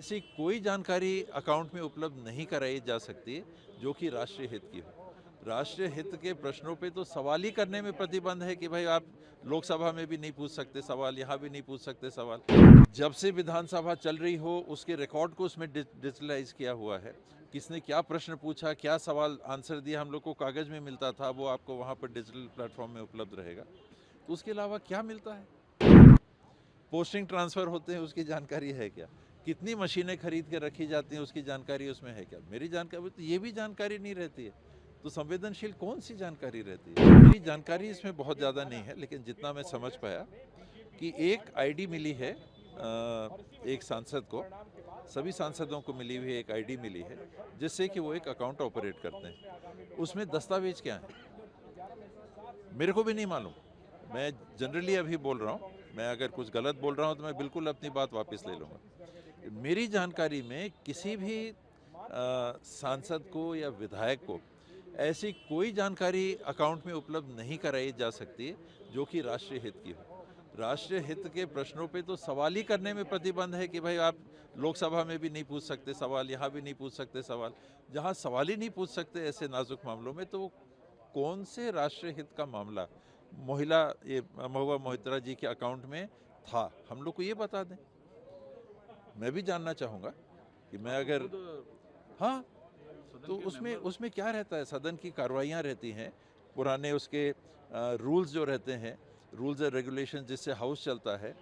ऐसी कोई जानकारी अकाउंट में उपलब्ध नहीं कराई जा सकती जो कि राष्ट्रीय हित की हो। राष्ट्रीय हित के प्रश्नों पे तो सवाल ही करने में प्रतिबंध है कि भाई आप लोकसभा में भी नहीं पूछ सकते सवाल, यहाँ भी नहीं पूछ सकते सवाल। जब से विधानसभा चल रही हो उसके रिकॉर्ड को उसमें डिजिटलाइज किया हुआ है। किसने क्या प्रश्न पूछा, क्या सवाल आंसर दिया, हम लोग को कागज में मिलता था, वो आपको वहाँ पर डिजिटल प्लेटफॉर्म में उपलब्ध रहेगा। तो उसके अलावा क्या मिलता है? पोस्टिंग ट्रांसफ़र होते हैं उसकी जानकारी है क्या? कितनी मशीनें खरीद के रखी जाती हैं उसकी जानकारी उसमें है क्या? मेरी जानकारी तो ये भी जानकारी नहीं रहती है। तो संवेदनशील कौन सी जानकारी रहती है? मेरी जानकारी इसमें बहुत ज़्यादा नहीं है, लेकिन जितना मैं समझ पाया कि एक आईडी मिली है एक सांसद को, सभी सांसदों को मिली हुई एक आईडी मिली है जिससे कि वो एक अकाउंट ऑपरेट करते हैं। उसमें दस्तावेज क्या है मेरे को भी नहीं मालूम। मैं जनरली अभी बोल रहा हूँ, मैं अगर कुछ गलत बोल रहा हूँ तो मैं बिल्कुल अपनी बात वापस ले लूँगा। मेरी जानकारी में किसी भी सांसद को या विधायक को ऐसी कोई जानकारी अकाउंट में उपलब्ध नहीं कराई जा सकती जो कि राष्ट्रीय हित की हो। राष्ट्रीय हित के प्रश्नों पे तो सवाल ही करने में प्रतिबंध है कि भाई आप लोकसभा में भी नहीं पूछ सकते सवाल, यहाँ भी नहीं पूछ सकते सवाल। जहाँ सवाल ही नहीं पूछ सकते ऐसे नाजुक मामलों में, तो कौन से राष्ट्रीय हित का मामला महिला ये महुआ मोहित्रा जी के अकाउंट में था, हम लोग को ये बता दें। मैं भी जानना चाहूँगा कि मैं अगर हाँ, तो उसमें उसमें क्या रहता है, सदन की कार्रवाइयाँ रहती हैं, पुराने उसके रूल्स जो रहते हैं, रूल्स एंड रेगुलेशन जिससे हाउस चलता है।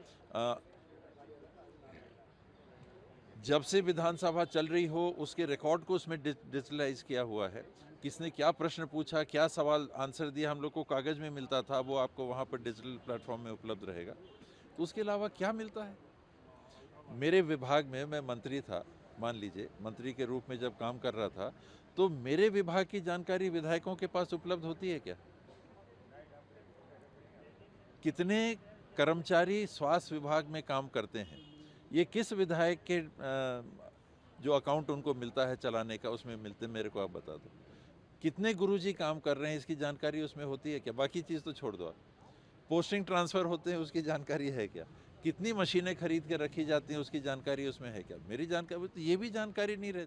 जब से विधानसभा चल रही हो उसके रिकॉर्ड को उसमें डिजिटलाइज किया हुआ है। किसने क्या प्रश्न पूछा, क्या सवाल आंसर दिया, हम लोग को कागज में मिलता था, वो आपको वहाँ पर डिजिटल प्लेटफॉर्म में उपलब्ध रहेगा। तो उसके अलावा क्या मिलता है? मेरे विभाग में मैं मंत्री था, मान लीजिए मंत्री के रूप में जब काम कर रहा था, तो मेरे विभाग की जानकारी विधायकों के पास उपलब्ध होती है क्या? कितने कर्मचारी स्वास्थ्य विभाग में काम करते हैं, ये किस विधायक के जो अकाउंट उनको मिलता है चलाने का उसमें मिलते, मेरे को आप बता दो। कितने गुरुजी काम कर रहे हैं इसकी जानकारी उसमें होती है क्या? बाकी चीज़ तो छोड़ दो आप। पोस्टिंग ट्रांसफ़र होते हैं उसकी जानकारी है क्या? कितनी मशीनें खरीद के रखी जाती हैं उसकी जानकारी उसमें है क्या? मेरी जानकारी तो ये भी जानकारी नहीं रहती।